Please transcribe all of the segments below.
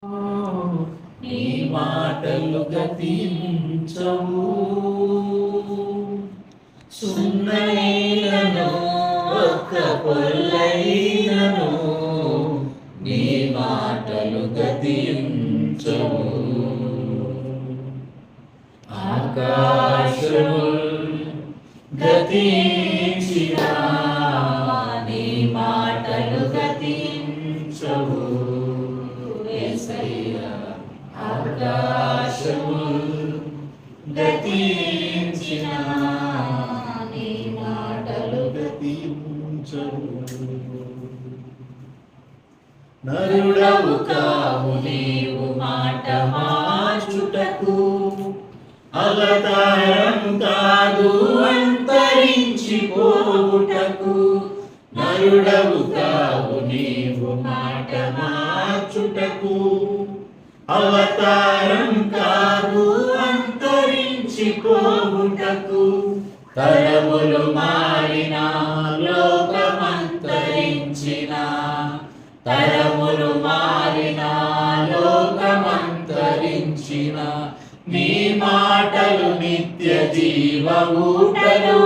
నీ మాటలు గతించవు. సున్నైనను ఒక్క పొల్లైనను నీ మాటలు గతించవు. ఆకాశము గతించినా నీ మాటలు గతించవు. యేసయ్యా ఆకాశము గతించినా నీ మాటలు గతించవు. నరుడవు కావు నీవు మాట మార్చుటకు, అవతారం కాదు అంతరించిపోవుటకు. నరుడవు కావు నీవు మాట మార్చుటకు, అవతారం కాదు అంతరించిపోవుటకు. తరములు మారినా లోకమంతరించినా, తరములు మారినా లోకమంతరించినా నీ మాటలు నిత్య జీవ ఊటలు.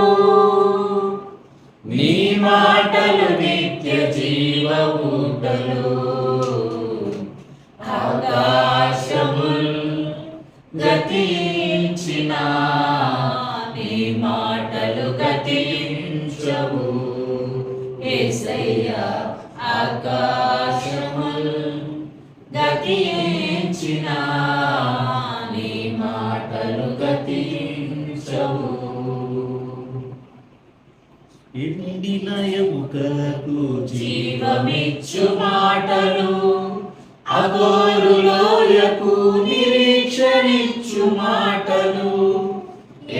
నీ మాటలు నిత్య జీవ ఊటలు. ఆకాశముల్ గతించినా నీ మాటలు గతించవు. యేసయ్యా ఆకాశముల్ గతించినా నీ మాటలు గతించవు. ఎండిన ఎముకలకు జీవమిచ్చు మాటలు, అఘోరు లోయకు నిరీక్షనిచ్చు మాటలు.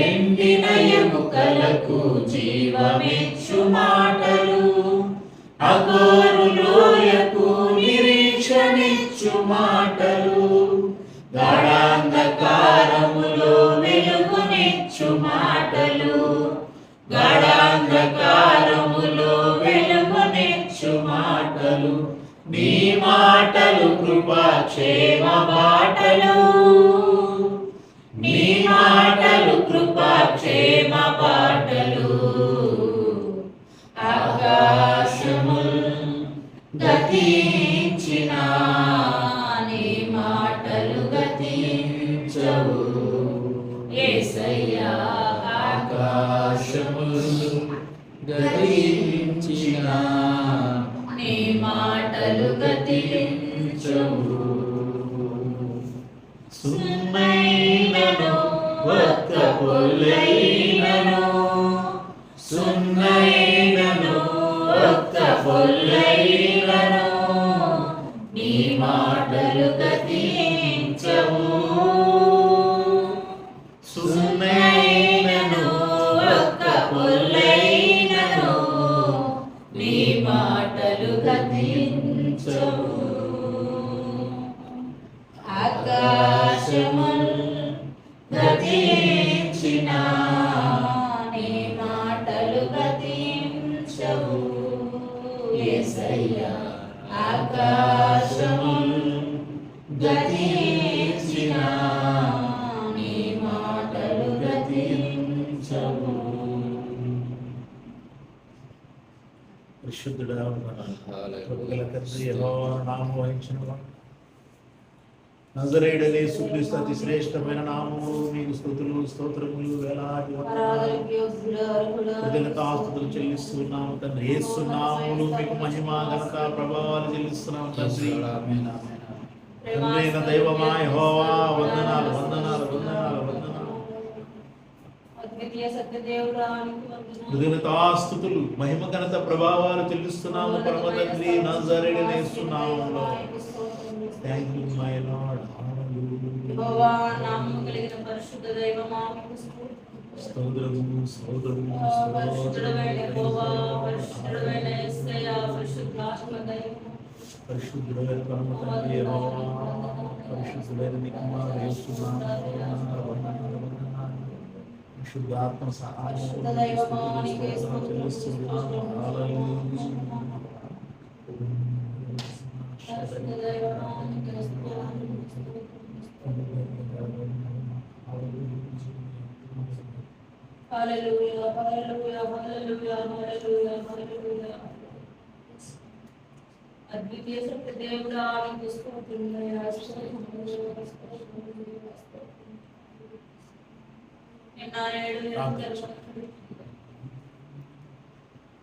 ఎండిన ఎముకలకు జీవమిచ్చు మాటలు, అఘోరు లోయకు నిరీక్షనిచ్చు మాటలు. గాఢాంధకారములో వెలుగునిచ్చు మాటలు, గాఢాంధకారములో వెలుగునిచ్చు మాటలు. నీ మాటలు కృపాక్షేమ బాటలు. నీ మాటలు కృపాక్షేమ బాటలు. ఆకాశముల్ గతించినా నీ మాటలు గతించవు. యేసయ్యా ఆకాశముల్ గతించినా నీ మాటలు గతించవు. సున్నైనను ఒక్క పొల్లైనను, సున్నైనను ఒక్క పొల్లైనను నీ మాటలు గతించవు. సున్నైనను ఒక్క పొల్లైనను నీ మాటలు గతించవు. ఆకాశముల్ గతించినా నీ మాటలు గతించవు. యేసయ్యా ఆకాశముల్ గతించినా నీ మాటలు గతించవు. పరిశుద్ధుడా కృపగల తండ్రి యెహోవా నామము వహించిన నజరేయుడనే యేసుక్రీస్తు అతి శ్రేష్టమైన నామములో మీకు స్తుతులు స్తోత్రములు వేలాది కృతజ్ఞతాస్తుతులు చెల్లిస్తున్నాము తండ్రి. యేసు నామములో మీకు మహిమ ఘనత ప్రభావాలు చెల్లిస్తున్నాము తండ్రి. తండ్రైన దైవమా యెహోవా వందనాలు వందనాలు వందనాలు వందనాలు. కృతజ్ఞతాస్తుతులు మహిమ ఘనత ప్రభావాలు చెల్లిస్తున్నాము పరమ తండ్రి నజరేయుడనే యేసు నామములో. Thank you, my Lord. యెహోవా నామము కలిగిన పరిశుద్ధ దైవమా మీకు స్తోత్రము స్తోత్రము పరిశుద్ధుడైన యెహోవా, పరిశుద్ధుడైన యేసయ్యా, పరిశుద్ధాత్మ దైవమా, పరిశుద్ధుడైన పరమ తండ్రి యెహోవా, పరిశుద్ధుడైన నీ కుమారుడు యేసు నామములో పరిశుద్ధాత్మ సహాయం పరిశుద్ధ దైవమా నీకే చెల్లిస్తున్నాము. హల్లెలూయా. పరిశుద్ధ దైవమా నీకే స్తోత్రం. హల్లెలూయా హల్లెలూయా హల్లెలూయా హల్లెలూయా హల్లెలూయా. అద్వితీయ సత్య దేవుడా నీకు స్తోత్రములయ్యా, స్తోత్రములయ్యా, స్తోత్రములయ్యా, స్తోత్రములయ్యా. నిన్న నేడు నిరంతరం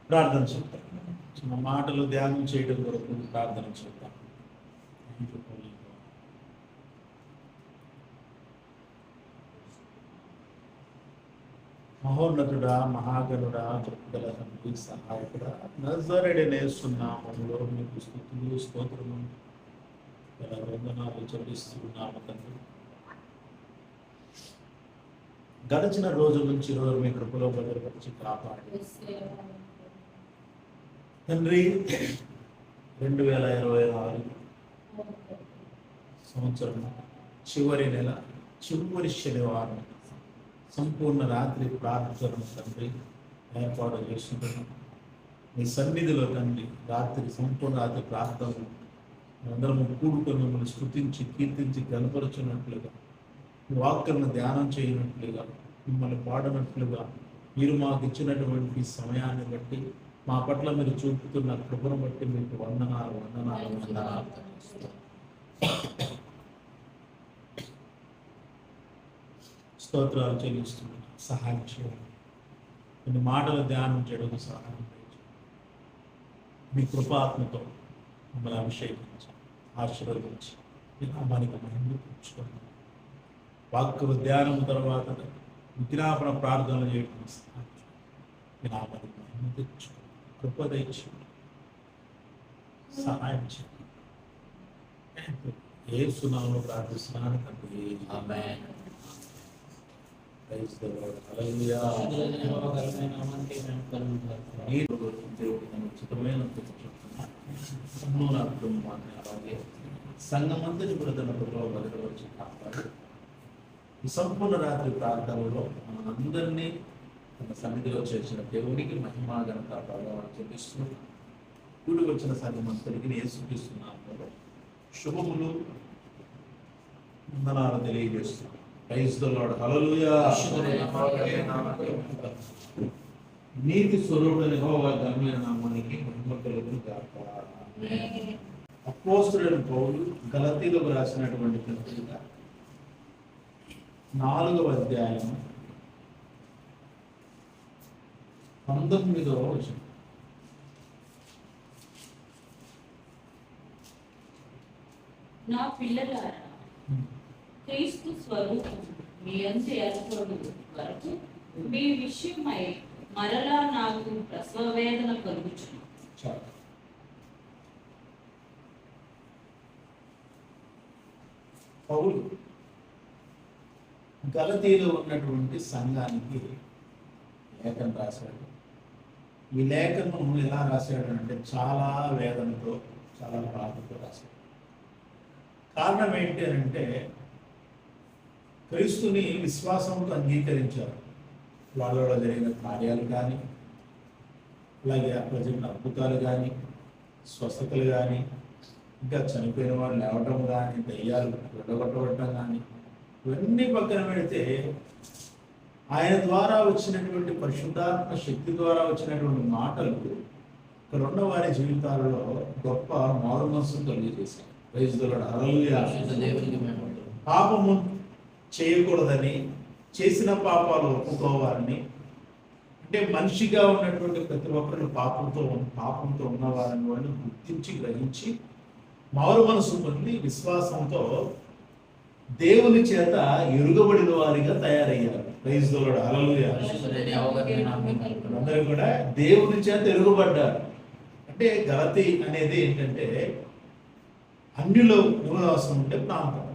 ప్రార్థన చేద్దాం. చిన్న మాటలు ధ్యానం చేయడం కొరకు ప్రార్థన చేద్దాం. మహోన్నతుడా, మహాగణుడా, కృపగల తండ్రి, సహాయకుడా, నజరేయుడైన యేసు నామములో మీకు స్తుతులు స్తోత్రములు వందనాలు చెల్లిస్తున్నాము తండ్రి. గడిచిన రోజు నుంచి రోజు మీ కృపలో భద్రపరిచి కాపాడి తండ్రి 2026 సంవత్సరం చివరి నెల చివరి శనివారం సంపూర్ణ రాత్రి ప్రార్థన తండ్రి ఏర్పాటు చేస్తున్నాం. మీ సన్నిధిలో తండ్రి సంపూర్ణ రాత్రి ప్రార్థన అందరం కూడుకొని మిమ్మల్ని స్తుతించి కీర్తించి కనపరుచున్నట్లుగా, వాక్కులను ధ్యానం చేయనట్లుగా, మిమ్మల్ని పాడనట్లుగా మీరు మాకు ఇచ్చినటువంటి సమయాన్ని బట్టి, మా పట్ల మీరు చూపుతున్న కృపను బట్టి మీకు వందనాలు వందనాలు వందనాలు. స్తోత్రాలు చెల్లిస్తున్నాను. సహాయం చేయండి. కొన్ని మాటలు ధ్యానం చేయడం సహాయం చేయండి. మీ కృపాత్మతో మమ్మల్ని అభిషేకించి ఆశీర్వదించి మీ నామానికి మహిమ తెచ్చుకోండి. వాక్కు ధ్యానం తర్వాత విజ్ఞాపన ప్రార్థనలు చేయడం సహాయం చేయండి. మీ నామానికి మహిమ తెచ్చుకోండి. కృప తెచ్చుకోండి. సహాయం చేయండి. యేసు నామములో ప్రార్థిస్తున్నాను తండ్రి. Amen. Praise the lord. Hallelujah. అలాగే సంఘమంతటి కూడా తన కృపలో భద్రపరిచి కాపాడు. ఈ సంపూర్ణ రాత్రి ప్రార్థనలో మనందరినీ తన సన్నిధిలో చేసిన దేవునికి మహిమ ఘనత ప్రభావాలు చెల్లిస్తూ కూడి వచ్చిన సంఘమంతటికి యేసుక్రీస్తునామములో శుభములు వందనాలు తెలియజేస్తున్నాం. Praise the lord. హల్లెలూయా. నీతి స్వరూపుడైన యెహోవా ఘనమైన నామానికి మహిమ కలుగును గాక. అపోస్తలుడైన పౌలు గలతీయులకు రాసినటువంటి పత్రిక 4వ అధ్యాయం 19వ వచనం. నా పిల్లలారా, క్రీస్తు స్వరూపం మీ అందు ఏర్పడు వరకు మీ విషయమై మరలా నాకు ప్రసవ వేదన కలుగుచును. చాలు. పౌలు గలతీలో ఉన్నటువంటి సంఘానికి లేఖను రాశాడు. ఈ లేఖను ఎలా రాశాడు అంటే చాలా వేదనతో, చాలా బాధతో రాశాడు. కారణం ఏంటి అంటే క్రీస్తుని విశ్వాసంతో అంగీకరించారు. వాళ్ళలో జరిగిన కార్యాలు కానీ, అలాగే అక్కడ జరిగిన అద్భుతాలు కానీ, స్వస్థతలు కానీ, ఇంకా చనిపోయిన వాళ్ళు లేవటం కానీ, దయ్యాలు వెళ్ళగొట్టబడటం కానీ, ఇవన్నీ పక్కన పెడితే ఆయన ద్వారా వచ్చినటువంటి పరిశుద్ధాత్మ శక్తి ద్వారా వచ్చినటువంటి మాటలు ఇక్కడ ఉన్న వారి జీవితాలలో గొప్ప మారు మనస్సును కలిగజేశాయి. Praise the lord. హల్లెలూయా. పాపము చేయకూడదని, చేసిన పాపాలు ఒప్పుకోవాలని, అంటే మనిషిగా ఉన్నటువంటి ప్రతి ఒక్కరు పాపంతో ఉన్నవారిని వాళ్ళు గుర్తించి గ్రహించి మారు మనసు పొంది విశ్వాసంతో దేవుని చేత ఎరుగబడిన వారిగా తయారయ్యారు. Praise the lord. హల్లెలూయా. అందరూ కూడా దేవుని చేత ఎరుగబడ్డారు. అంటే గలతీ అనేది ఏంటంటే అన్యుల నివాసం ఉంటే ప్రాంతం,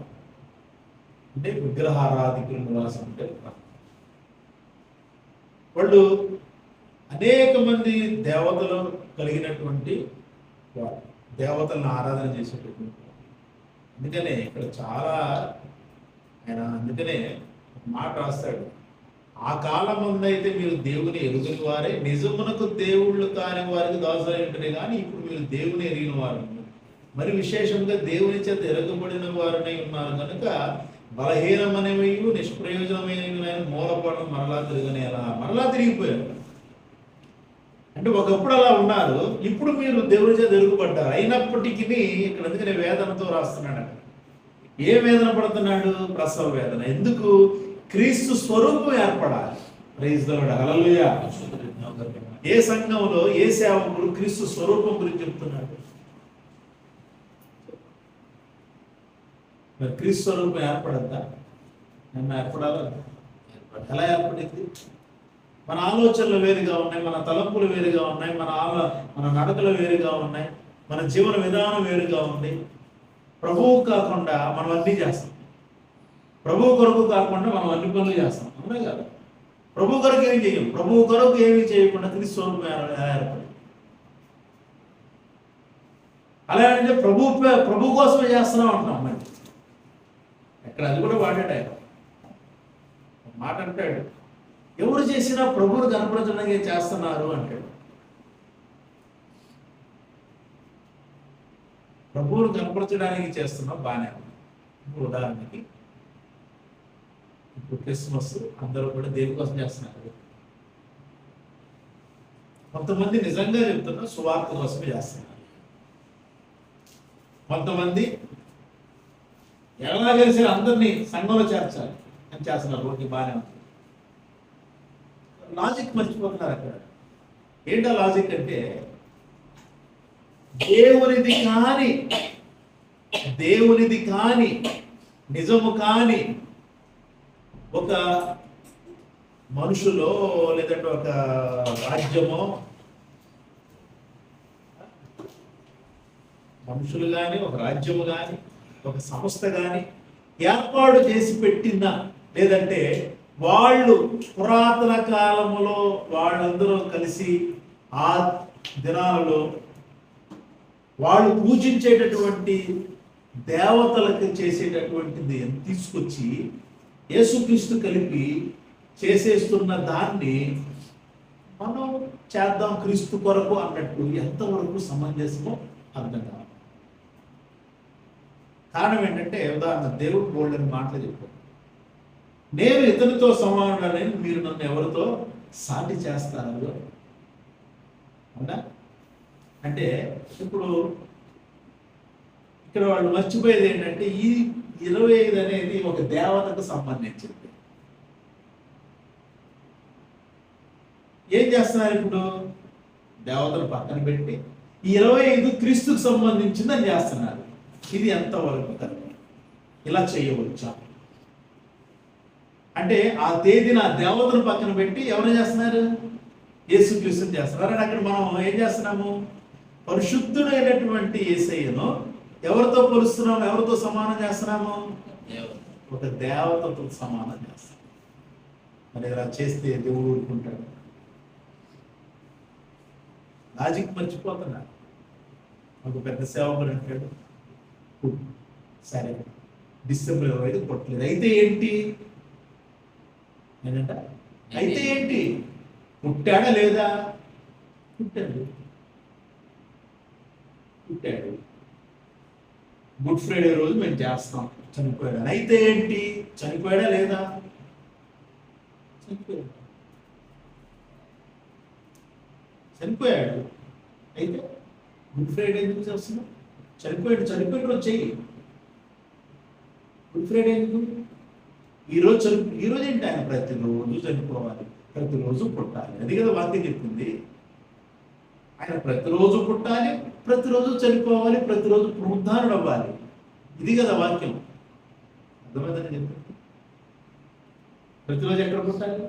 అంటే విగ్రహారాధికుల నివాసం ఉంటే ప్రాంతం. వాళ్ళు అనేక మంది దేవతలు కలిగినటువంటి వారు, దేవతలను ఆరాధన చేసేటటువంటి. అందుకనే ఇక్కడ చాలా అందుకనే మాట రాస్తాడు, ఆ కాలం ముందైతే మీరు దేవుని ఎరుగని వారే, నిజమునకు దేవుళ్ళు కాని వారికి దాసులై ఉంటేనే కానీ ఇప్పుడు మీరు దేవుని ఎరిగిన వారు. మరి విశేషంగా దేవుని చేత ఎరగబడిన వారనై ఉన్నారు కనుక బలహీనమనేవి నిష్ప్రయోజనమైనవి మూలపడడం మరలా తిరిగిపోయారు. అంటే ఒకప్పుడు అలా ఉన్నారు, ఇప్పుడు మీరు దేవుని చేత ఎరుగుపడ్డారు. అయినప్పటికీ ఇక్కడ అందుకనే వేదనతో రాస్తున్నాడు. అక్కడ ఏ వేదన పడుతున్నాడు? ప్రసవ వేదన. ఎందుకు? క్రీస్తు స్వరూపం ఏర్పడాలి. ప్రైజ్ ది లార్డ్, హల్లెలూయా. ఏ సంఘంలో ఏ సేవకుడు క్రీస్తు స్వరూపం గురించి చెప్తున్నాడు? మరి క్రీస్తు స్వరూపం ఏర్పడద్దా? నన్ను ఏర్పడాలా? ఎలా ఏర్పడింది? మన ఆలోచనలు వేరుగా ఉన్నాయి, మన తలంపులు వేరుగా ఉన్నాయి, మన నడకలు వేరుగా ఉన్నాయి, మన జీవన విధానం వేరుగా ఉంది. ప్రభువు కాకుండా మనం అన్నీ చేస్తాం, ప్రభువు కొరకు కాకుండా మనం అన్ని పనులు చేస్తాం, అవునా కదా? ప్రభు కొరకు ఏం చేయం, ప్రభువు కొరకు ఏమీ చేయకుండా క్రీస్తు స్వరూపం ఏర్పడి అలా అంటే ప్రభు కోసమే చేస్తున్నాం అంటున్నాం. మరి ఎక్కడ అది కూడా వాడాడు ఆయన మాట. అంటాడు, ఎవరు చేసినా ప్రభువును కనపరచడానికి చేస్తున్నారు అంటాడు. ప్రభువును కనపరచడానికి చేస్తున్నాం, బాగానే ఉంది. ఇప్పుడు ఉదాహరణకి ఇప్పుడు క్రిస్మస్ అందరూ కూడా దేని కోసం చేస్తున్నారు? కొంతమంది నిజంగా చెప్తున్నా సువార్త కోసమే చేస్తున్నారు. కొంతమంది ఎలా కలిసి అందరినీ సంఘంలో చేర్చాలి అని చేస్తున్నారు. ఓకే, బాగానే ఉంది. లాజిక్ మర్చిపోతున్నారు అక్కడ. ఏంటో లాజిక్ అంటే దేవునిది కాని నిజము కాని ఒక మనుషులో లేదంటే ఒక రాజ్యమో, మనుషులు కానీ ఒక రాజ్యము కానీ ఒక సంస్థ కానీ ఏర్పాటు చేసి పెట్టిన, లేదంటే వాళ్ళు పురాతన కాలములో వాళ్ళందరూ కలిసి ఆ దినాలలో వాళ్ళు పూజించేటటువంటి దేవతలకు చేసేటటువంటిది తీసుకొచ్చి యేసుక్రీస్తు కలిపి చేసేస్తున్న దాన్ని మనం చేద్దాం క్రీస్తు కొరకు అన్నట్టు ఎంతవరకు సమంజసమో అర్థం కాదు. కారణం ఏంటంటే ఉదాహరణ, దేవుడు బోల్డని మాటలు చెప్పాడు, నేను ఇతనితో సమానుడని మీరు నన్ను ఎవరితో సాటి చేస్తారు అవునా? అంటే ఇప్పుడు ఇక్కడ వాళ్ళు మర్చిపోయేది ఏంటంటే ఈ 25 అనేది ఒక దేవతకు సంబంధించింది. ఏం చేస్తున్నారు ఇప్పుడు? దేవతను పక్కన పెట్టి ఈ 25 క్రీస్తుకు సంబంధించిందని చేస్తున్నారు. ఇది ఎంతవరకు కరెక్ట్? ఇలా చేయవచ్చా? అంటే ఆ తేదీన దేవతను పక్కన పెట్టి ఎవరు చేస్తున్నారు? యేసుక్రీస్తుని చేస్తున్నారు. అని అక్కడ మనం ఏం చేస్తున్నాము? పరిశుద్ధుడైనటువంటి యేసయ్యను ఎవరితో పోలుస్తున్నాము? ఎవరితో సమానం చేస్తున్నాము? ఒక దేవతతో సమానం చేస్తాం. మరి ఇలా చేస్తే దేవుడు ఊరుకుంటాడు? లాజిక్ మర్చిపోతున్నాడు. ఒక పెద్ద సేవకుడు అంటాడు, సరే డిసెంబర్ 25 పుట్టలేదు, అయితే ఏంటి? ఏంటంట అయితే ఏంటి? పుట్టాడా లేదా? పుట్టాడు. గుడ్ ఫ్రైడే రోజు మేము చేస్తాం. చనిపోయాడు. అయితే ఏంటి? చనిపోయాడా లేదా? చనిపోయాడు. అయితే గుడ్ ఫ్రైడే ఎందుకు చేస్తున్నాం? చనిపోయిన రోజు చెయ్యి. గుడ్ ఫ్రైడే ఎందుకు? ఈరోజు ఏంటి? ఆయన ప్రతిరోజు చనిపోవాలి, ప్రతిరోజు పుట్టాలి. అది కదా వాక్యం చెప్పింది. ఆయన ప్రతిరోజు పుట్టాలి, ప్రతిరోజు చనిపోవాలి, ప్రతిరోజు పునరుద్ధానుడు అవ్వాలి. ఇది కదా వాక్యం. అర్థమైందని చెప్పింది. ప్రతిరోజు ఎక్కడ పుట్టాలి?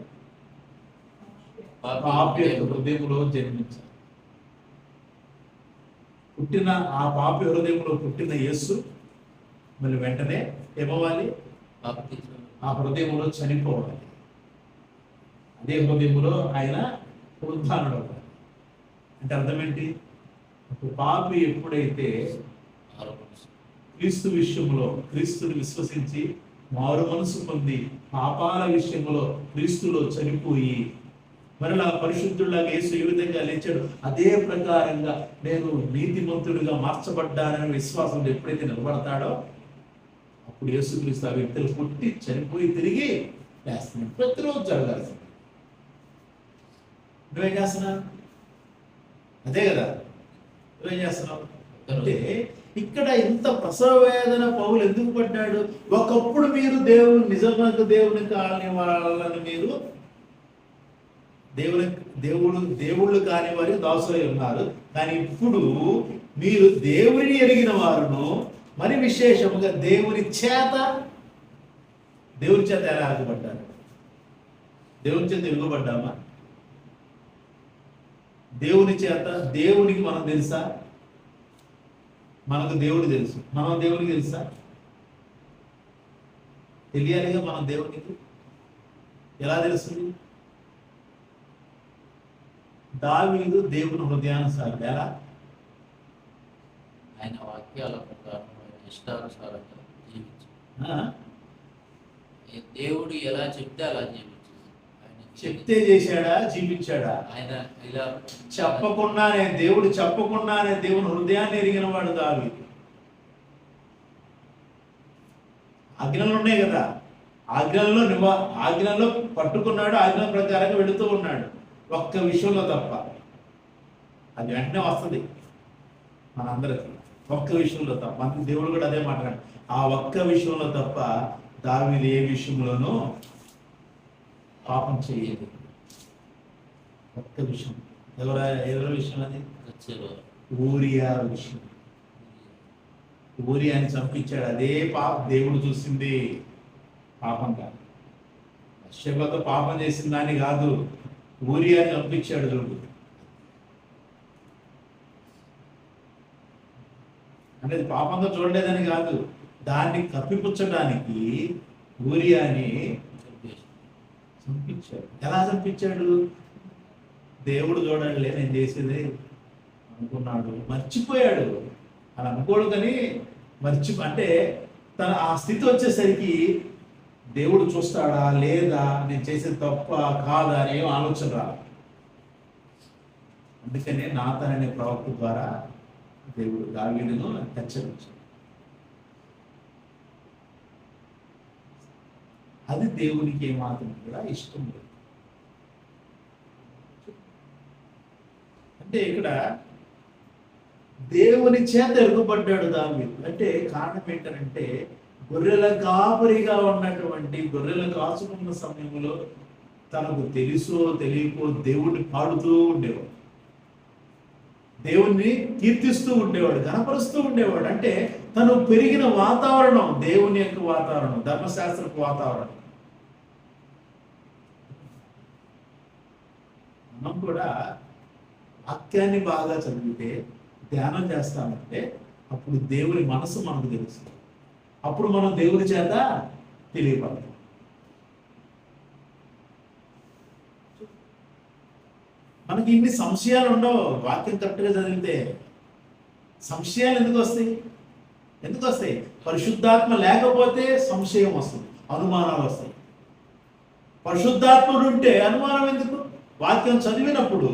పాపి యొక్క హృదయంలో జన్మించాలి. పుట్టిన ఆ పాపి హృదయంలో పుట్టిన యేసు మళ్ళీ వెంటనే ఏమవ్వాలి? ఆ హృదయంలో చనిపోవాలి. అదే హృదయంలో ఆయన పునరుద్ధానుడు అవ్వాలి. అంటే అర్థం ఏంటి? ఒక పాపి ఎప్పుడైతే క్రీస్తు విషయంలో క్రీస్తుని విశ్వసించి మారు మనసు పొంది పాపాల విషయంలో క్రీస్తులో చనిపోయి మరలా పరిశుద్ధుడిలాగా యేసు ఏ విధంగా లేచాడు అదే ప్రకారంగా నేను నీతిమంతుడిగా మార్చబడ్డానని విశ్వాసంలో ఎప్పుడైతే నిలబడతాడో అప్పుడు యేసుక్రీస్తు ఆ వ్యక్తులు పుట్టి చనిపోయి తిరిగి లేస్తున్నాడు. ప్రతిరోజు జరగాల్సింది. నువ్వేం చేస్తున్నావు? అదే కదా, నువ్వేం చేస్తున్నావు అంటే ఇక్కడ ఇంత ప్రసవ వేదన పౌలు ఎందుకు పడ్డాడు? ఒకప్పుడు మీరు నిజంగా దేవుని కాని వాళ్ళని మీరు దేవుళ్ళు కాని వారి దాసులై ఉన్నారు. కానీ ఇప్పుడు మీరు దేవుని ఎరిగిన వారును, మరి విశేషముగా దేవుని చేత ఎలా ఆగబడ్డారు? దేవుని చేత ఎరుగబడ్డామా? దేవుని చేత దేవునికి మనం తెలుసా? మనకు దేవుడు తెలుసు. మనం దేవునికి తెలుసా? తెలియాలిగా. మనం దేవునికి ఎలా తెలుస్తుంది? దావీదు దేవుని హృదయానుసారం. ఎలా? ఆయన వాక్యాల ప్రకారం ఇష్టానుసారంగా జీవించాడు. దేవుడు ఎలా చెప్తే అలా జీవించాడు. చెప్తే చేశాడా, జీవించాడా? ఆయన ఇలా దేవుడు చెప్పకుండానే దేవుని హృదయాన్ని ఎరిగిన వాడు దావీదు. ఆజ్ఞలు ఉన్నాయి కదా, ఆజ్ఞల్లో పట్టుకున్నాడు, ఆజ్ఞ ప్రకారంగా వెళుతూ ఉన్నాడు. ఒక్క విషయంలో తప్ప, అది వెంటనే వస్తుంది మనందరికి. ఒక్క విషయంలో తప్ప, అందుకు దేవుడు కూడా అదే మాట్లాడు. ఆ ఒక్క విషయంలో తప్ప దావీదు ఏ విషయంలోనూ పాపం చేయలేదు. ఒక్క విషయం. ఎవరి విషయం? అది ఊరియా విషయం. ఊరియాని చంపించాడు. అదే దేవుడు చూసింది పాపం కాదు. బత్షెబతో పాపం చేసిన దాన్ని కాదు, ఊరియాని చంపించాడు చూడు. అంటే పాపంగా చూడలేదని కాదు, దాన్ని కప్పిపుచ్చడానికి ఊరియాని చంపించాడు. ఎలా చంపించాడు? దేవుడు చూడాలి నేను చేసేది అనుకున్నాడు, మర్చిపోయాడు. అలా అనుకోడు కానీ అంటే తన ఆ స్థితి వచ్చేసరికి దేవుడు చూస్తాడా లేదా, నేను చేసేది తప్ప కాదా అనే ఆలోచన రాదు. అందుకనే నాతాన్ అనే ప్రవక్త ద్వారా దేవుడు దావీదును హెచ్చరించాడు. అది దేవునికి ఏమాత్రం కూడా ఇష్టం లేదు. అంటే ఇక్కడ దేవుని చేత ఎరుగుపడ్డాడు దావీదు. అంటే కారణం ఏంటంటే గొర్రెల కాపరిగా ఉన్నటువంటి, గొర్రెలు కాచుకున్న సమయంలో తనకు తెలుసో తెలియకో దేవుడిని పాడుతూ ఉండేవాడు, దేవుణ్ణి కీర్తిస్తూ ఉండేవాడు, గణపరుస్తూ ఉండేవాడు. అంటే తను పెరిగిన వాతావరణం దేవుని యొక్క వాతావరణం, ధర్మశాస్త్రపు వాతావరణం. మనం కూడా వాక్యాన్ని బాగా చదివితే, ధ్యానం చేస్తామంటే అప్పుడు దేవుని మనసు మనకు తెలుస్తుంది. అప్పుడు మనం దేవుని చేత తెలియపడతాం. మనకి ఇన్ని సంశయాలు ఉండవు వాక్యం కరెక్ట్గా చదివితే. సంశయాలు ఎందుకు వస్తాయి? పరిశుద్ధాత్మ లేకపోతే సంశయం వస్తుంది, అనుమానాలు వస్తాయి. పరిశుద్ధాత్ముడు ఉంటే అనుమానం ఎందుకు? వాక్యం చదివినప్పుడు,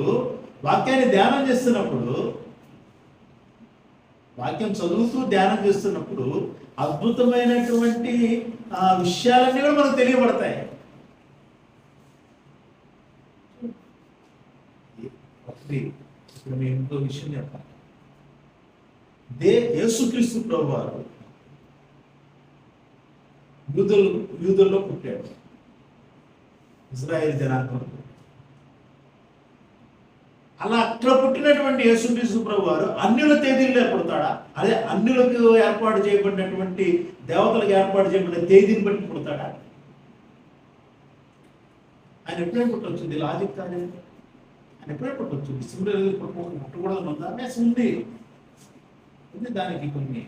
వాక్యాన్ని ధ్యానం చేస్తున్నప్పుడు, వాక్యం చదువుతూ ధ్యానం చేస్తున్నప్పుడు అద్భుతమైనటువంటి విషయాలన్నీ కూడా మనకు తెలియబడతాయి. ఇప్పుడు మేము ఇంకో విషయం చెప్పాలి. యేసుక్రీస్తు ప్రభువారు యూదుల్లో పుట్టాడు, ఇజ్రాయేల్ జనాంగం. అలా అక్కడ పుట్టినటువంటి యేసుక్రీస్తు ప్రభువారు అన్యుల తేదీల్లో పుడతాడా? అదే అన్యులకు ఏర్పాటు చేయబడినటువంటి, దేవతలకు ఏర్పాటు చేయబడిన తేదీని బట్టి పుడతాడా? ఆయన ఎప్పుడైనా పుట్టవచ్చు, లాజిక్ కాలేదు. ఆయన ఎప్పుడైనా పుట్టవచ్చు. డిసెంబర్ పుట్టకూడదు ఉందా? ఉంది. దానికి కొన్ని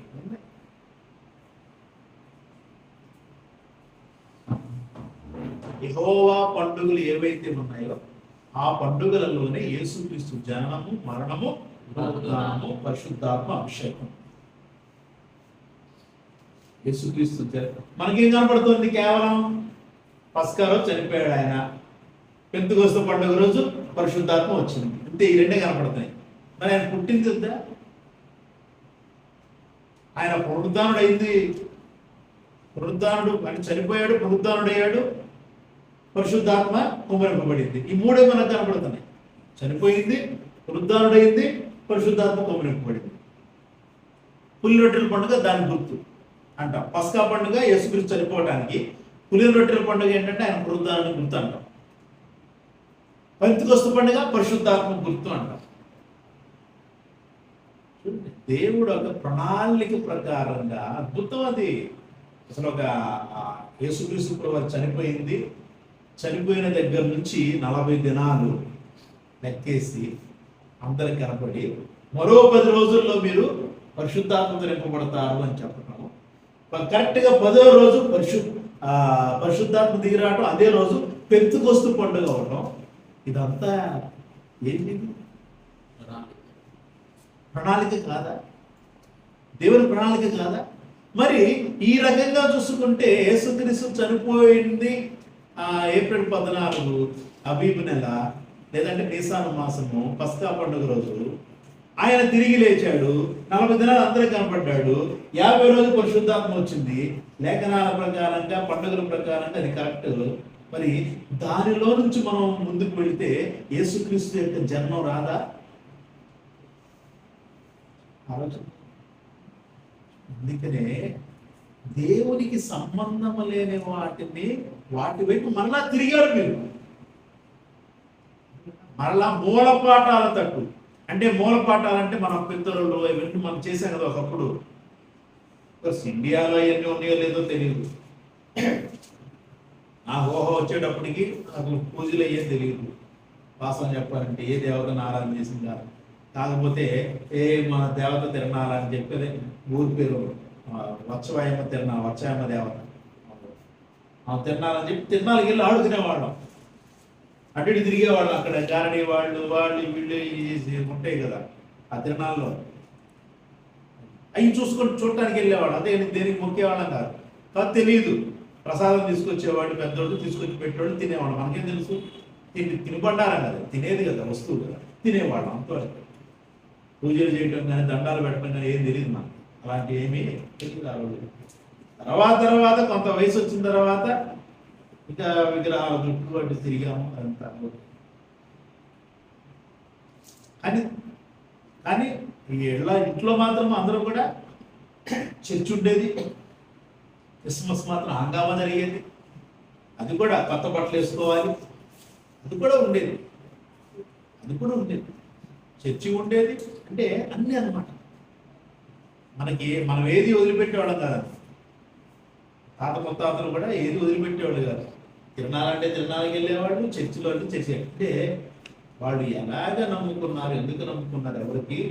యెహోవా పండుగలు ఏవైతే ఉన్నాయో ఆ పండుగలలోనే యేసుక్రీస్తు జననము, మరణము, పునరుద్ధానము, పరిశుద్ధాత్మ అభిషేకం. యేసుక్రీస్తు మనకేం కనపడుతుంది? కేవలం పస్కా రోజు చనిపోయాడు ఆయన, పెంతెకొస్తు పండుగ రోజు పరిశుద్ధాత్మ వచ్చింది. అంతే, ఈ రెండే కనపడుతున్నాయి. మరి ఆయన పుట్టింది వద్దా? ఆయన పునరుద్ధానుడు అయింది, పునరుద్ధానుడు అని చనిపోయాడు, పునరుద్ధానుడయ్యాడు, పరిశుద్ధాత్మ కుమ్మరింపబడింది. ఈ మూడే మనకు కనపడుతున్నాయి. చనిపోయింది, పునరుద్ధానుడైంది, పరిశుద్ధాత్మ కుమ్మరింపబడింది. పులి రొట్టెల పండుగ దాని గుర్తు అంటాం. పస్కా పండుగ యేసుక్రీస్తు చనిపోవడానికి, పులి రొట్టెల పండుగ ఏంటంటే ఆయన పునరుద్ధానుడి గుర్తు అంటాం. పెంతెకొస్తు పండుగ పరిశుద్ధాత్మ గుర్తు అంటాం. దేవుడు ఒక ప్రణాళిక ప్రకారంగా అద్భుతం అది. అసలు ఒక యేసుక్రీస్తు ప్రభువు చనిపోయింది, చనిపోయిన దగ్గర నుంచి 40 దినాలు లెక్కేసి అందరికి కనపడి మరో 10 రోజుల్లో మీరు పరిశుద్ధాత్మతో నింపబడతారు అని చెప్పడం. కరెక్ట్గా 10వ రోజు పరిశుద్ధాత్మ దిగిరావటం, అదే రోజు పెంతెకొస్తు పండుగ అవడం. ఇదంతా ఏంటి? ప్రణాళిక కాదా? దేవుని ప్రణాళిక కాదా? మరి ఈ రకంగా చూసుకుంటే యేసుక్రీస్తు చనిపోయింది ఏప్రిల్ 14 అబీబ్ నెల, లేదంటే నీసాను మాసము, పస్కా పండుగ రోజు. ఆయన తిరిగి లేచాడు, 40 దినాలు అందరికీ కనపడ్డాడు, 50 రోజు పరిశుద్ధాత్మ వచ్చింది. లేఖనాల ప్రకారంగా, పండుగల ప్రకారంగా అది కరెక్ట్. మరి దానిలో నుంచి మనం ముందుకు వెళితే యేసుక్రీస్తు యొక్క జన్మం రాదా? ఆలోచన. అందుకనే దేవునికి సంబంధం లేని వాటి వైపు మరలా తిరిగారు మీరు. మరలా మూలపాఠాల తట్టు. అంటే మూలపాఠాలంటే మన పితరులు ఇవన్నీ మనం చేసాం కదా ఒకప్పుడు. ఇండియాలో ఎన్ని ఉన్నాయో లేదో తెలియదు. నా ఊహ వచ్చేటప్పటికి నాకు పూజలు అయ్యే తెలియదు. వాస్తవం చెప్పాలంటే ఏ దేవతను ఆరాధన చేసిందా, కాకపోతే మన దేవత తిరణాల అని చెప్పి ఊరి పేరు వచ్చవాయమ్మ తిరణాల, వచ్చాయమ్మ దేవత తిరణాలని చెప్పి తిరణాలకి వెళ్ళి ఆడుకునేవాళ్ళం. అటు ఇటు తిరిగేవాళ్ళం. అక్కడ గారడీ వాళ్ళు వీళ్ళు ఉంటాయి కదా ఆ తిరణాల్లో, అవి చూడటానికి వెళ్ళేవాడు. అదే దేనికి మొక్కేవాళ్ళం కాదు తెలియదు. ప్రసాదం తీసుకొచ్చేవాళ్ళు, పెద్దోళ్ళు తీసుకొచ్చి పెట్టేవాళ్ళు, తినేవాళ్ళు. మనకేం తెలుసు? తినబండారం కదా, తినేది కదా, వస్తువు కదా, తినేవాళ్ళం అంతవరకు. పూజలు చేయటం కానీ, దండాలు పెట్టడం కానీ ఏం తెలియదు నాకు. అలాంటి ఏమీ తెలియదు ఆ రోజు. తర్వాత కొంత వయసు వచ్చిన తర్వాత ఇంకా విగ్రహాల చుట్టూ అటు తిరిగాము. అదంతా కానీ ఇంట్లో మాత్రం అందరూ కూడా చర్చ్ ఉండేది. క్రిస్మస్ మాత్రం హంగామా జరిగేది. అది కూడా కొత్త బట్టలు వేసుకోవాలి, అది కూడా ఉండేది. చర్చి ఉండేది. అంటే అన్నీ అన్నమాట. మనం ఏది వదిలిపెట్టేవాళ్ళం కాదు. తాత ముత్తాతలు కూడా ఏది వదిలిపెట్టేవాళ్ళు కాదు. తిరణాలంటే తిరణాలకి వెళ్ళేవాళ్ళు, చర్చిలో అంటే చర్చి. అంటే వాళ్ళు ఎలాగ నమ్ముకున్నారు, ఎందుకు నమ్ముకున్నారు, ఎవరికి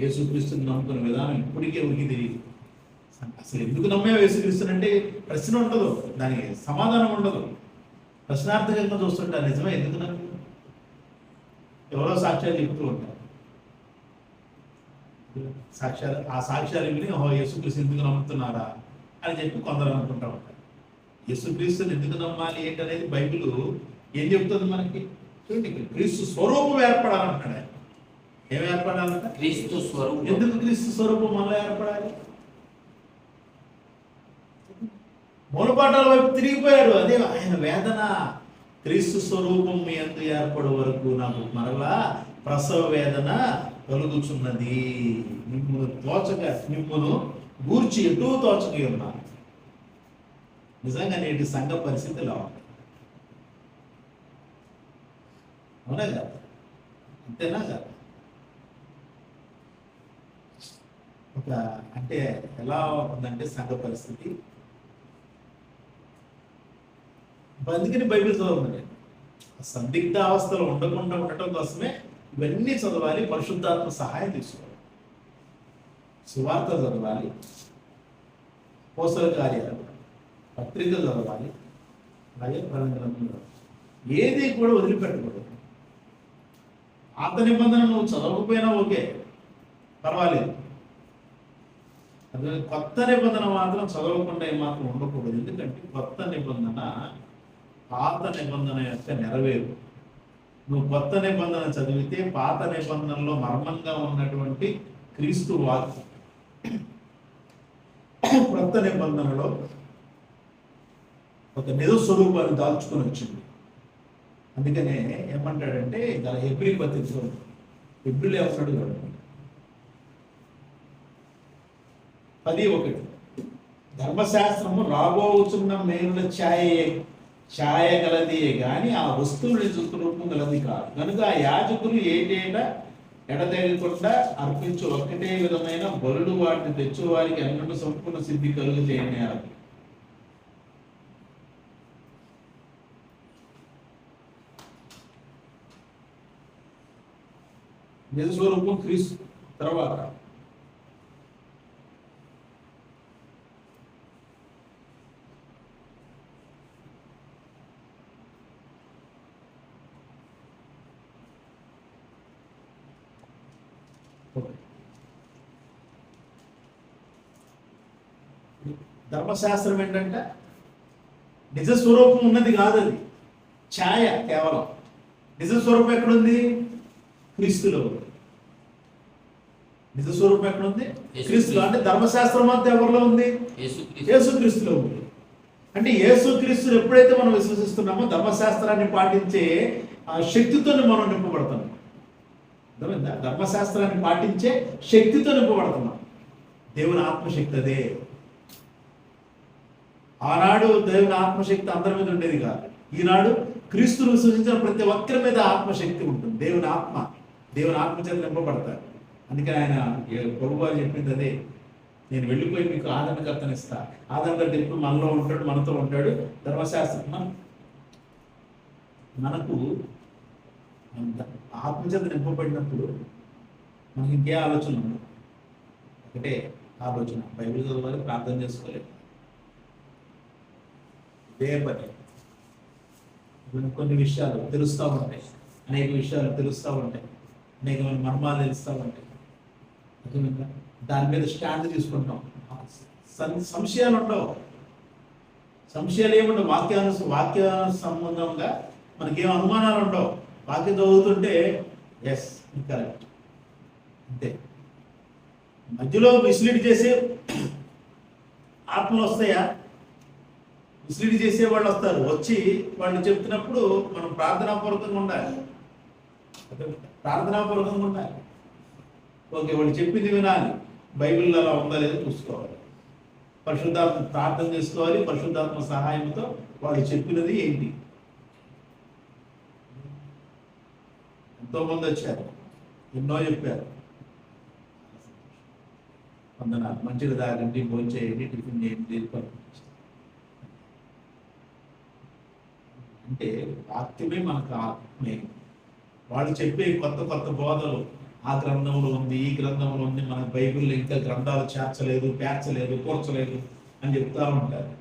యేసుక్రీస్తుని నమ్ముకున్న విధానం ఇప్పటికీ ఎవరికి తెలియదు. అసలు ఎందుకు నమ్మే యేసుక్రీస్తునంటే ప్రశ్న ఉండదు, దానికి సమాధానం ఉండదు. ప్రశ్నార్థకంగా చూస్తుంటారు. నిజమే, ఎందుకు నమ్ము? ఎవరో సాక్ష్యాలు చెప్తూ ఉంటారు. ఆ సాక్ష్యాలు విని యేసుక్రీస్తు ఎందుకు నమ్ముతున్నారా అని చెప్పి కొందరు అనుకుంటా ఉంటారు. యేసుక్రీస్తుని ఎందుకు నమ్మాలి ఏంటనేది బైబిల్ ఏం చెప్తుంది మనకి? చూడండి, క్రీస్తు స్వరూపం ఏర్పడాలంటాడు. ఏం ఏర్పడాలంట? క్రీస్తు స్వరూపం. ఎందుకు క్రీస్తు స్వరూపం మనలో ఏర్పడాలి? మూలపాఠాల వైపు తిరిగిపోయారు. అదే ఆయన వేదన. క్రీస్తు స్వరూపం మీ అందు ఏర్పడే వరకు నాకు మరలా ప్రసవ వేదన కలుగుచున్నది. మిమ్మల్ని గూర్చి ఎటూ తోచక ఉన్నాను. నిజంగా నేటి సంఘ పరిస్థితిలో అవునా కదా? అంతేనా కదా? అంటే ఎలా ఉందంటే సంఘ పరిస్థితి. అందుకని బైబిల్ చదవండి. సందిగ్ధ అవస్థలో ఉండకుండా ఉండటం కోసమే ఇవన్నీ చదవాలి. పరిశుద్ధాత్మ సహాయం తీసుకోవాలి. సువార్త చదవాలి, అపోస్తల కార్యాలు, పత్రిక చదవాలి, అలాగే ప్రకటన. ఏది కూడా వదిలిపెట్టకూడదు. పాత నిబంధన నువ్వు చదవకపోయినా ఓకే, పర్వాలేదు. అదే కొత్త నిబంధన మాత్రం చదవకుండా ఏమాత్రం ఉండకూడదు. ఎందుకంటే కొత్త నిబంధన పాత నిబంధన యొక్క నెరవేరు. నువ్వు కొత్త నిబంధన చదివితే పాత నిబంధనలో మర్మంగా ఉన్నటువంటి క్రీస్తు వాక్యం కొత్త నిబంధనలో ఒక నిజ స్వరూపాన్ని దాల్చుకొని వచ్చింది. అందుకనే ఏమంటాడంటే గల హెబ్రీ పత్రికలో హెబ్రీలు ఏమన్నాడు 10:1 ధర్మశాస్త్రము రాబోచున్న మేలుల ఛాయ గలది కానీ ఆ వస్తువుల రూపం గలది కాదు. కనుక ఆ యాజకులు ఏటేటా ఎడతెగకుండా అర్పించు ఒక్కటే విధమైన బలుడు వాటిని తెచ్చు వారికి అన్నట్టు సంపూర్ణ సిద్ధి కలుగు చేయనేయాలి. నిజ స్వరూపం క్రీస్తు తర్వాత ధర్మశాస్త్రం ఏంటంటే నిజ స్వరూపం ఉన్నది కాదు, అది ఛాయ కేవలం. నిజ స్వరూపం ఎక్కడుంది? క్రీస్తులో. నిజ స్వరూపం ఎక్కడుంది? క్రీస్తులో. అంటే ధర్మశాస్త్రం అంతా ఎవరిలో ఉంది? యేసుక్రీస్తులో ఉంది. అంటే యేసుక్రీస్తుని ఎప్పుడైతే మనం విశ్వసిస్తున్నామో ధర్మశాస్త్రాన్ని పాటించే ఆ శక్తితో మనం నింపబడతాం. అర్థమైందా? ధర్మశాస్త్రాన్ని పాటించే శక్తితో నింపబడుతున్నాం. దేవుని ఆత్మశక్తి అదే. ఆనాడు దేవుని ఆత్మశక్తి అందరి మీద ఉండేది కాదు. ఈనాడు క్రీస్తును విశ్వసించిన ప్రతి ఒక్కరి మీద ఆత్మశక్తి ఉంటుంది. దేవుని ఆత్మచేత నింపబడతారు. అందుకని ఆయన ప్రభువారు చెప్పింది అదే, నేను వెళ్ళిపోయి మీకు ఆదరణకర్తను ఇస్తా. ఆదరణకర్త ఎప్పుడు మనలో ఉంటాడు, మనతో ఉంటాడు. ధర్మశాస్త్రం మనకు ఆత్మచేత నింపబడినప్పుడు మనకి ఇంకే ఆలోచన ఉండదు. ఒకటే ఆలోచన, బైబిల్ చదవాలి, ప్రార్థన చేసుకోలేదు, ఇదే పని. కొన్ని విషయాలు తెలుస్తూ ఉంటాయి, అనేక విషయాలు తెలుస్తూ ఉంటాయి, అనేకమైన మర్మాలు తెలుస్తూ ఉంటాయి. దాని మీద స్టాండ్ తీసుకుంటాం. సంశయాలు ఉండవు, సంశయాలు ఏముండవు. వాక్య సంబంధంగా మనకేం అనుమానాలు ఉండవు. వాక్యం చదువుతుంటే ఎస్ కరెక్ట్ అంతే. మధ్యలో మిస్లీడ్ చేసే ఆత్మలు వస్తాయా? మిస్లీడ్ చేసే వాళ్ళు వస్తారు. వచ్చి వాళ్ళు చెప్తున్నప్పుడు మనం ప్రార్థనాపూర్వకంగా ఉండాలి. ఓకే, వాళ్ళు చెప్పింది వినాలి. బైబిల్లో అలా ఉందా లేదో చూసుకోవాలి. పరిశుద్ధాత్మ ప్రార్థన చేసుకోవాలి. పరిశుద్ధాత్మ సహాయంతో వాళ్ళు చెప్పినది ఏంటి. ఎంతోమంది వచ్చారు, ఎన్నో చెప్పారు. వందనాలు, మంచిగా తాగండి, భోజనం చేయండి, టిఫిన్ చేయండి. అంటే వాక్యమే మనకు ఆత్మే. వాళ్ళు చెప్పే కొత్త కొత్త బోధలు ఆ గ్రంథంలో ఉంది, ఈ గ్రంథంలో ఉంది, మన బైబిల్లో ఇంకా గ్రంథాలు చేర్చలేదు, పేర్చలేదు, కూర్చలేదు అని చెప్తా ఉంటారు.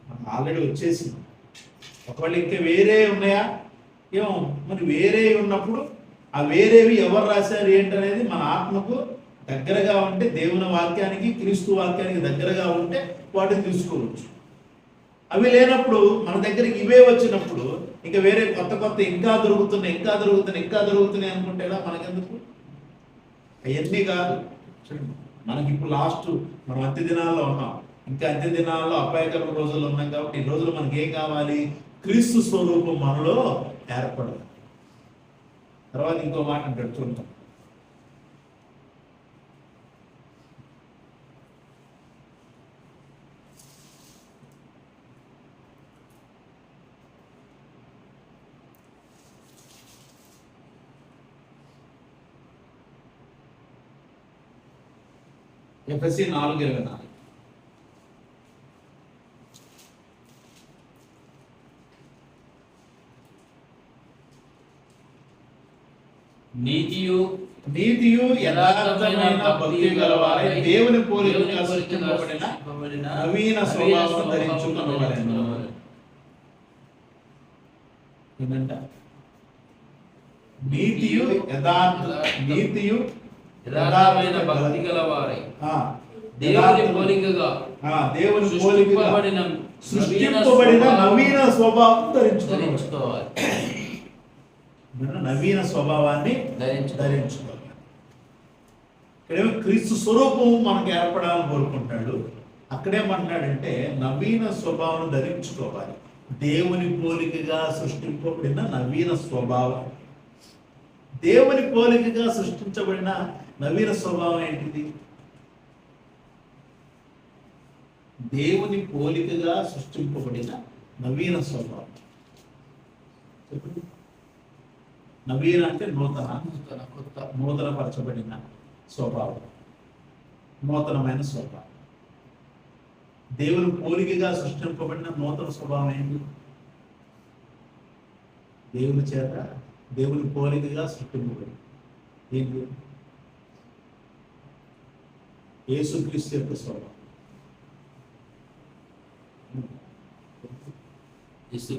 మనకు ఆల్రెడీ వచ్చేసింది. ఒకవేళ ఇంకా వేరే ఉన్నాయా? ఏమో మరి. వేరే ఉన్నప్పుడు ఆ వేరేవి ఎవరు రాశారు ఏంటనేది మన ఆత్మకు దగ్గరగా ఉంటే, దేవుని వాక్యానికి క్రీస్తు వాక్యానికి దగ్గరగా ఉంటే వాటిని తీసుకోవచ్చు. అవి లేనప్పుడు మన దగ్గరికి ఇవే వచ్చినప్పుడు ఇంకా వేరే కొత్త ఇంకా దొరుకుతున్నాయి అనుకుంటేలా మనకెందుకు? అవన్నీ కాదు. మనకి ఇప్పుడు లాస్ట్ మనం అంత్య దినాల్లో ఉన్నాం. ఇంకా అంత్య దినాల్లో అపాయకర రోజుల్లో ఉన్నాం. కాబట్టి ఈ రోజులు మనకి ఏం కావాలి? క్రీస్తు స్వరూపం మనలో ఏర్పడాలి. తర్వాత ఇంకో మాట అంటాడు, చూద్దాం. ఎఫెసీ 4:24. నీతియు యథార్థమైన భక్తి గలవారై దేవుని పోలికగా సృష్టింపబడిన నవీన స్వభావం ధరించుకొనవలెను. ఏంటంట? నీతియు యథార్థమైన భక్తి గలవారై దేవుని పోలికగా సృష్టింపబడిన నవీన స్వభావం ధరించుకోవాలి. నవీన స్వభావాన్ని ధరించుకోవాలి. ఇక్కడేమో క్రీస్తు స్వరూపం మనకు ఏర్పడాలని కోరుకుంటాడు. అక్కడేమంటున్నాడంటే నవీన స్వభావం ధరించుకోవాలి. దేవుని పోలికగా సృష్టింపబడిన నవీన స్వభావం. దేవుని పోలికగా సృష్టించబడిన నవీన స్వభావం ఏంటిది? దేవుని పోలికగా సృష్టింపబడిన నవీన స్వభావం. చెప్పండి. నవీన అంటే నూతనపరచబడిన స్వభావం, నూతనమైన స్వభావం. దేవుని పోలికగా సృష్టింపబడిన నూతన స్వభావం ఏంటి? దేవుని చేత దేవుని పోలికగా సృష్టింపబడింది ఏంటి? యేసుక్రీస్తు యొక్క స్వభావం.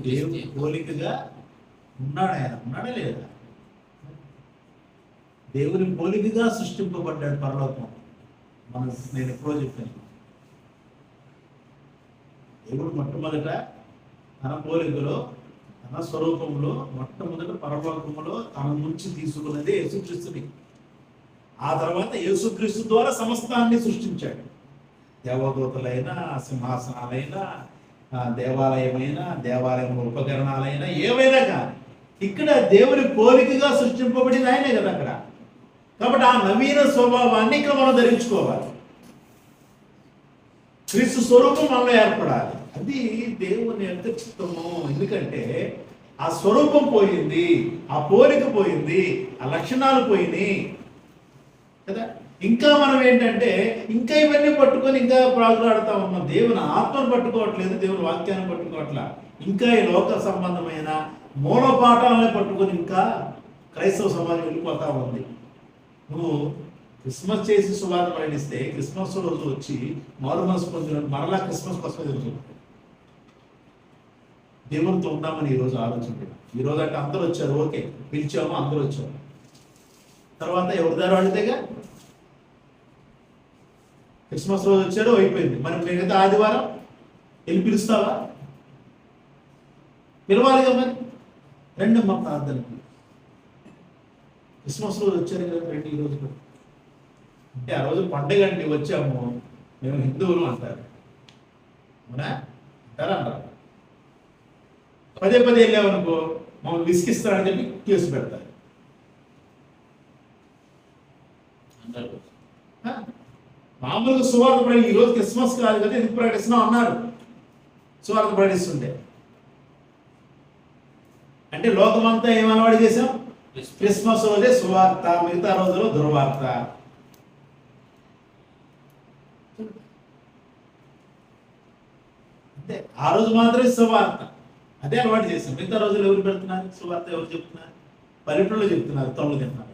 దేవుని పోలికగా ఉన్నాడు ఆయన. ఉన్నాడా లేదా? దేవుని పోలికగా సృష్టింపబడ్డాడు పరలోకం. నేను ఎప్పుడో చెప్పాను, దేవుడు మొట్టమొదట తన పోలికలో తన స్వరూపంలో మొట్టమొదట పరలోకములో తన నుంచి తీసుకున్నదే యేసుక్రీస్తుని. ఆ తర్వాత యేసుక్రీస్తు ద్వారా సమస్తాన్ని సృష్టించాడు. దేవదూతలైనా, సింహాసనాలైనా, దేవాలయమైన, దేవాలయం ఉపకరణాలైనా ఏవైనా కానీ ఇక్కడ దేవుని పోలికగా సృష్టింపబడింది ఆయనే కదా అక్కడ. కాబట్టి ఆ నవీన స్వభావాన్ని ఇక్కడ మనం ధరించుకోవాలి. క్రీస్తు స్వరూపం మనలో ఏర్పడాలి. అది దేవుని యొక్క చిత్తము. ఎందుకంటే ఆ స్వరూపం పోయింది, ఆ పోలిక పోయింది, ఆ లక్షణాలు పోయినాయి కదా. ఇంకా మనం ఏంటంటే ఇంకా ఇవన్నీ పట్టుకొని ఇంకా ప్రాగులాడుతూ ఉన్నాం. దేవుని ఆత్మను పట్టుకోవట్లేదు, దేవుని వాక్యాన్ని పట్టుకోవట్లా. ఇంకా ఈ లోక సంబంధమైన మూలపాఠాలను పట్టుకొని ఇంకా క్రైస్తవ సమాజం వెళ్ళిపోతా ఉంది. నువ్వు క్రిస్మస్ చేసి సువార్త ప్రకటిస్తే క్రిస్మస్ రోజు వచ్చి మారు మనసు పొందిన మరలా క్రిస్మస్ కోసం జరుగుతుంది. దేవునితో ఉన్నామని ఈరోజు ఆలోచన. ఈరోజు అంటే అందరూ వచ్చారు, ఓకే, పిలిచాము, అందరూ వచ్చారు. తర్వాత ఎవరి దారి అడితేగా క్రిస్మస్ రోజు వచ్చారు, అయిపోయింది. మరి మిగతా ఆదివారం వెళ్ళి పిలుస్తావా? పిలవాలిగా. మరి రెండమ్మా ప్రార్థనకి. క్రిస్మస్ రోజు వచ్చారు కదా, రండి ఈరోజు అంటే ఆ రోజు పండుగ అండి వచ్చాము, మేము హిందువులు అంటారు. అవునా? అంటారా? అంటారు. పదే పదే వెళ్ళామనుకో మమ్మల్ని విసిగిస్తారని చెప్పి కేసు పెడతారు. మామూలుగా సువార్త ప్రకటి ఈరోజు క్రిస్మస్ కాదు కదా, ఎందుకు ప్రకటిస్తున్నాం అన్నారు. సువార్త ప్రకటిస్తుంటే అంటే లోకమంతా ఏం అలవాటు చేసాం? క్రిస్మస్ రోజే సువార్త, మిగతా రోజులో దుర్వార్త. అంటే ఆ రోజు మాత్రమే సువార్త, అదే అలవాటు చేసాం. మిగతా రోజులు ఎవరు పెడుతున్నారు సువార్త? ఎవరు చెప్తున్నారు? పల్లెటూళ్ళు చెప్తున్నారు, తమ్ముళ్ళు తింటున్నారు.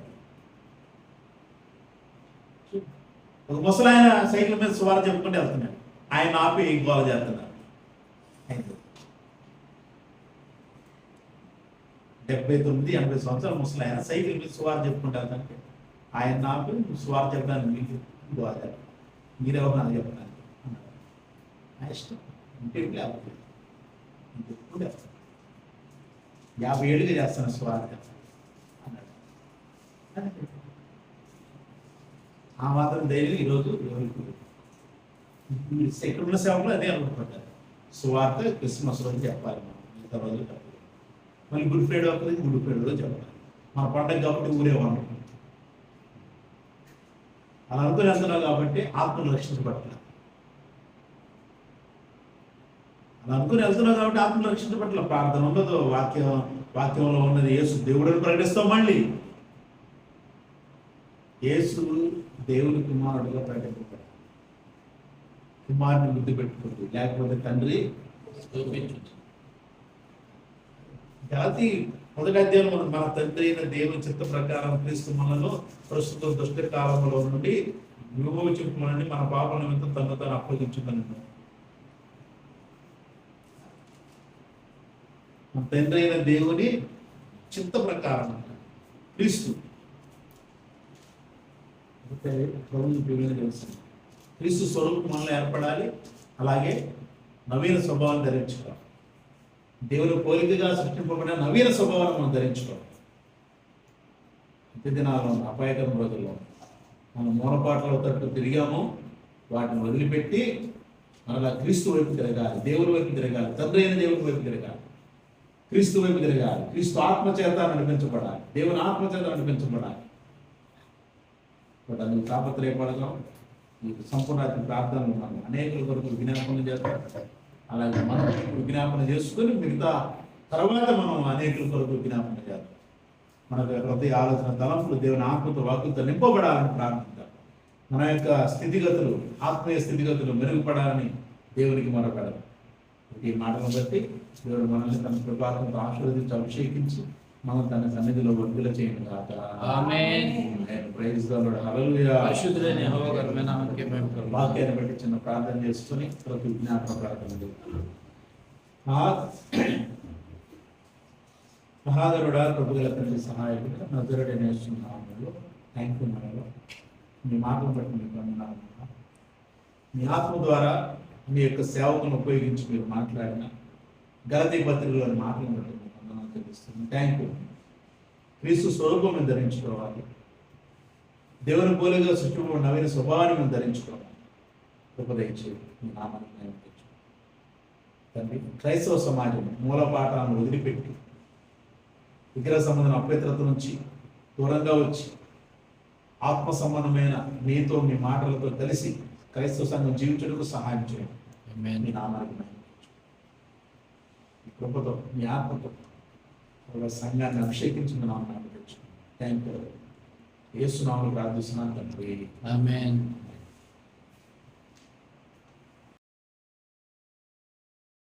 ఒక ముసలాయన సైకిల్ మీద సువార్త చెప్పుకుంటే వెళ్తున్నాడు, ఆయన ఆపి గోల చేస్తున్నారు. 79-80 సంవత్సరాల ముసలాయన సైకిల్ మీద సువార్త చెప్పుకుంటే వెళ్తానికి ఆయన ఆపి సువార్త చెప్పడానికి మీకు గోల చేస్తారు. మీరెవరు నాకు చెప్పడానికి అన్నాడు. ఇష్టం ఇంటి లేకపోతే 50 ఏళ్ళుగా చేస్తాను సువార్త అన్నాడు. ఆ మాత్రం ధైర్యం ఈరోజు ఎవరికి? ఎక్కడున్న సేవలో అదే అనుకుంటారు. సువార్త క్రిస్మస్ రోజు చెప్పాలి, మనం మిగతా రోజు చెప్పాలి. మళ్ళీ గుడ్ ఫ్రైడే అవుతుంది, గుడ్ ఫ్రైడే రోజు చెప్పాలి. మన పండుగ కాబట్టి ఊరే వాళ్ళు అలా అనుకుని వెళ్తున్నావు కాబట్టి ఆత్మను రక్షించబట్టాలి. అలా అనుకుని వెళ్తున్నావు కాబట్టి ఆత్మను రక్షించబట్ల. ప్రార్థన ఉండదు, వాక్యంలో ఉన్నది యేసు దేవుడిని ప్రకటిస్తాం. మళ్ళీ యేసు దేవుని కుమారుడుగా ప్రకటించాడు. కుమారుని బుద్ధి పెట్టుకుంది, లేకపోతే తండ్రి జాతి 1వ అధ్యాయంలో మన తండ్రి అయిన దేవుని చిత్త ప్రకారం క్రీస్తు మనలో ప్రస్తుతం దుష్ట కాలంలో నుండి విమోచింపమని మన పాప నిమిత్తం తను తాను అప్పగించుకుని మన తండ్రి అయిన దేవుని చిత్త ప్రకారం క్రీస్తు తెలుసు. క్రీస్తు స్వరూపం మనలో ఏర్పడాలి. అలాగే నవీన స్వభావాన్ని ధరించుకోవాలి. దేవుని పోలికగా సృష్టింపబడిన నవీన స్వభావాన్ని మనం ధరించుకోవాలి. దినాల్లో అపాయకరం రోజుల్లో మనం మూలపాట్ల తట్టు తిరిగాము, వాటిని వదిలిపెట్టి మరలా క్రీస్తు వైపు తిరగాలి, దేవుని వైపు తిరగాలి, తండ్రి అయిన దేవుని వైపు తిరగాలి, క్రీస్తు వైపు తిరగాలి. క్రీస్తు ఆత్మచేత నడిపించబడాలి, దేవుని ఆత్మచేత నడిపించబడాలి. బట్ అందుకు తాపత్రయపడదాం. ఈ సంపూర్ణాత్మ ప్రార్థనలు మనం అనేకుల కొరకు విజ్ఞాపన చేస్తాం. అలాగే మనం విజ్ఞాపన చేసుకుని మిగతా తర్వాత మనం అనేకుల కొరకు విజ్ఞాపన చేద్దాం. మనకు హృదయ ఆలోచన తలంపులు దేవుని ఆత్మతో వాక్కులతో నింపబడాలని ప్రార్థిద్దాం. మన యొక్క స్థితిగతులు, ఆత్మీయ స్థితిగతులు మెరుగుపడాలని దేవునికి మొరపెడదాం. ఈ మాటలను బట్టి దేవుడు మనల్ని తన కృపాత్మతో ఆశీర్వదించి అభిషేకించి మనం తన సన్నిధిలో వర్గుల చేయండి కాక. Amen. Praise the lord. Hallelujah. పరిశుద్ధుడైన యెహోవా ఘనమైన నామముకే మహిమ. వాక్యాన్ని బట్టి చిన్న ప్రార్థన చేసుకుని ప్రతి జ్ఞాపక ప్రార్థన చేస్తాం. మహాధరుడా, ప్రభుగల తండ్రి, సహాయకుడు నజరుడైన యేసు నామములో థ్యాంక్ యూ నాయనా. మీ మాటను బట్టి మీకు వందనాలు. మీ ఆత్మ ద్వారా మీ యొక్క సేవకులను ఉపయోగించి మీరు మాట్లాడిన గలతీ పత్రికలోని మాటలను బట్టి మీకు వందనాలు తెలుస్తుంది. Thank you. క్రీస్తు స్వరూపం మేము ధరించుకోవాలి, దేవుని పోలిగా సృష్టిలో నవీన స్వభావాన్ని మేము ధరించుకోవాలి. ఉపదయించి మీ నామాన్ని మేము తండ్రి, క్రైస్తవ సమాజం మూలపాఠాలను వదిలిపెట్టి విగ్రహ సంబంధం అపవిత్రత నుంచి దూరంగా వచ్చి ఆత్మ సంబంధమైన మీతో మీ మాటలతో కలిసి క్రైస్తవ సంఘం జీవించడానికి సహాయం చేయండి. మీ నామానికి మీ కృపతో మీ ఆత్మతో సంఘాన్ని అభిషేకించిన నామాన్ని థ్యాంక్ యూ. యేసు నామములో ప్రార్థిస్తున్నాను తండ్రి. ఆమేన్.